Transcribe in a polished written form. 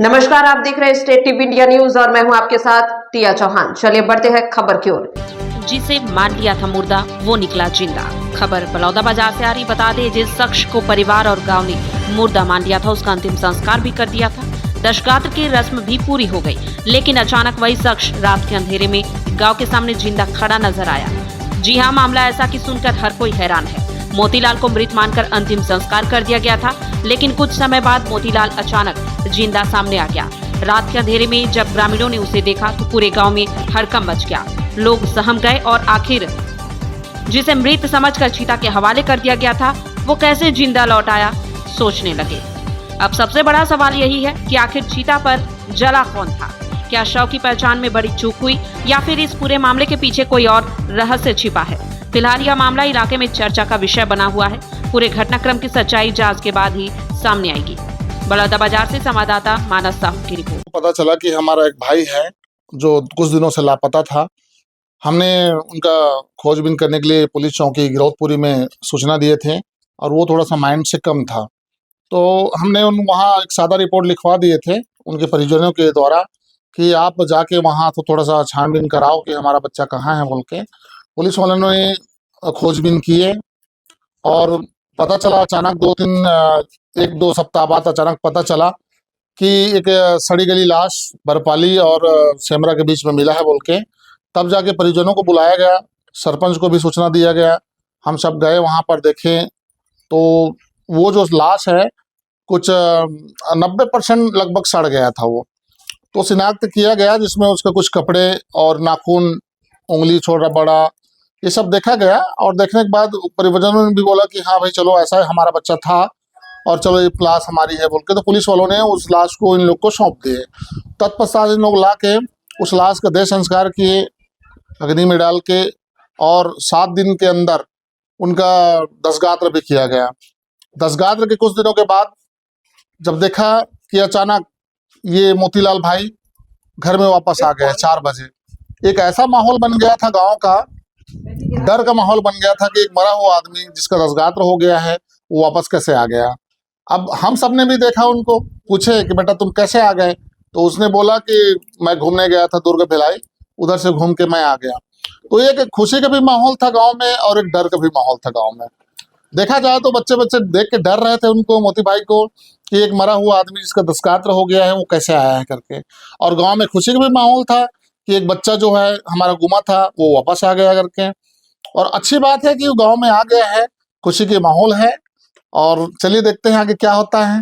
नमस्कार, आप देख रहे हैं स्टेट टीवी इंडिया न्यूज और मैं हूं आपके साथ टिया चौहान। चलिए बढ़ते हैं खबर की ओर। जिसे मान लिया था मुर्दा वो निकला जिंदा। खबर बलौदाबाजार से आ रही। बता दें, जिस शख्स को परिवार और गांव ने मुर्दा मान लिया था उसका अंतिम संस्कार भी कर दिया था। दशगात्र की रस्म भी पूरी हो गई, लेकिन अचानक वही शख्स रात के अंधेरे में गांव के सामने जिंदा खड़ा नजर आया। जी हाँ, मामला ऐसा कि सुनकर हर कोई हैरान है। मोतीलाल को मृत मानकर अंतिम संस्कार कर दिया गया था, लेकिन कुछ समय बाद मोतीलाल अचानक जिंदा सामने आ गया। रात के अंधेरे में जब ग्रामीणों ने उसे देखा तो पूरे गांव में हड़कंप मच गया। लोग सहम गए और आखिर जिसे मृत समझकर चीता के हवाले कर दिया गया था वो कैसे जिंदा लौट आया, सोचने लगे। अब सबसे बड़ा सवाल यही है कि आखिर चीता पर जला कौन था। क्या शव की पहचान में बड़ी चूक हुई या फिर इस पूरे मामले के पीछे कोई और रहस्य छिपा है। फिलहाल यह मामला इलाके में चर्चा का विषय बना हुआ है। पूरे घटनाक्रम की सच्चाई जांच के बाद ही सामने आएगी। बलौदाबाजार से संवाददाता मानस साहू की रिपोर्ट। पता चला कि हमारा एक भाई है जो कुछ दिनों से लापता था। हमने उनका खोजबीन करने के लिए पुलिस चौकी गिरौदपुरी में सूचना दिए थे और वो थोड़ा सा माइंड से कम था, तो हमने वहाँ एक सादा रिपोर्ट लिखवा दिए थे उनके परिजनों के द्वारा कि आप जाके वहाँ तो थोड़ा सा छानबीन कराओ कि हमारा बच्चा कहाँ है बोल के। पुलिस वालों ने खोजबीन किए और पता चला अचानक एक दो सप्ताह बाद अचानक पता चला कि एक सड़ी गली लाश बरपाली और सेमरा के बीच में मिला है बोल के। तब जाके परिजनों को बुलाया गया, सरपंच को भी सूचना दिया गया। हम सब गए वहां पर देखे तो वो जो लाश है कुछ 90% लगभग सड़ गया था। वो तो शिनाख्त किया गया, जिसमें उसके कुछ कपड़े और नाखून, उंगली छोटा बड़ा, ये सब देखा गया। और देखने के बाद परिजनों ने भी बोला कि हाँ भाई चलो ऐसा है, हमारा बच्चा था और चलो ये लाश हमारी है बोल के। तो पुलिस वालों ने उस लाश को इन लोग को सौंप दिए। तत्पश्चात इन लोग ला के उस लाश का देह संस्कार किए अग्नि में डाल के, और 7 दिन के अंदर उनका दशगात्र भी किया गया। दशगात्र के कुछ दिनों के बाद जब देखा कि अचानक ये मोतीलाल भाई घर में वापस आ गए 4 बजे, एक ऐसा माहौल बन गया था गांव का, डर का माहौल बन गया था कि एक मरा हुआ आदमी जिसका दशगात्र हो गया है वो वापस कैसे आ गया। अब हम सब ने भी देखा, उनको पूछे कि बेटा तुम कैसे आ गए, तो उसने बोला कि मैं घूमने गया था दुर्ग भिलाई, उधर से घूम के मैं आ गया। तो ये एक खुशी का भी माहौल था गांव में और एक डर का भी माहौल था गांव में। देखा जाए तो बच्चे देख के डर रहे थे उनको, मोती भाई को, कि एक मरा हुआ आदमी जिसका दशगात्र हो गया है वो कैसे आया है करके। और गांव में खुशी का भी माहौल था कि एक बच्चा जो है हमारा गुमा था वो वापस आ गया करके। और अच्छी बात है कि वो गांव में आ गया है, खुशी के माहौल है। और चलिए देखते हैं आगे क्या होता है।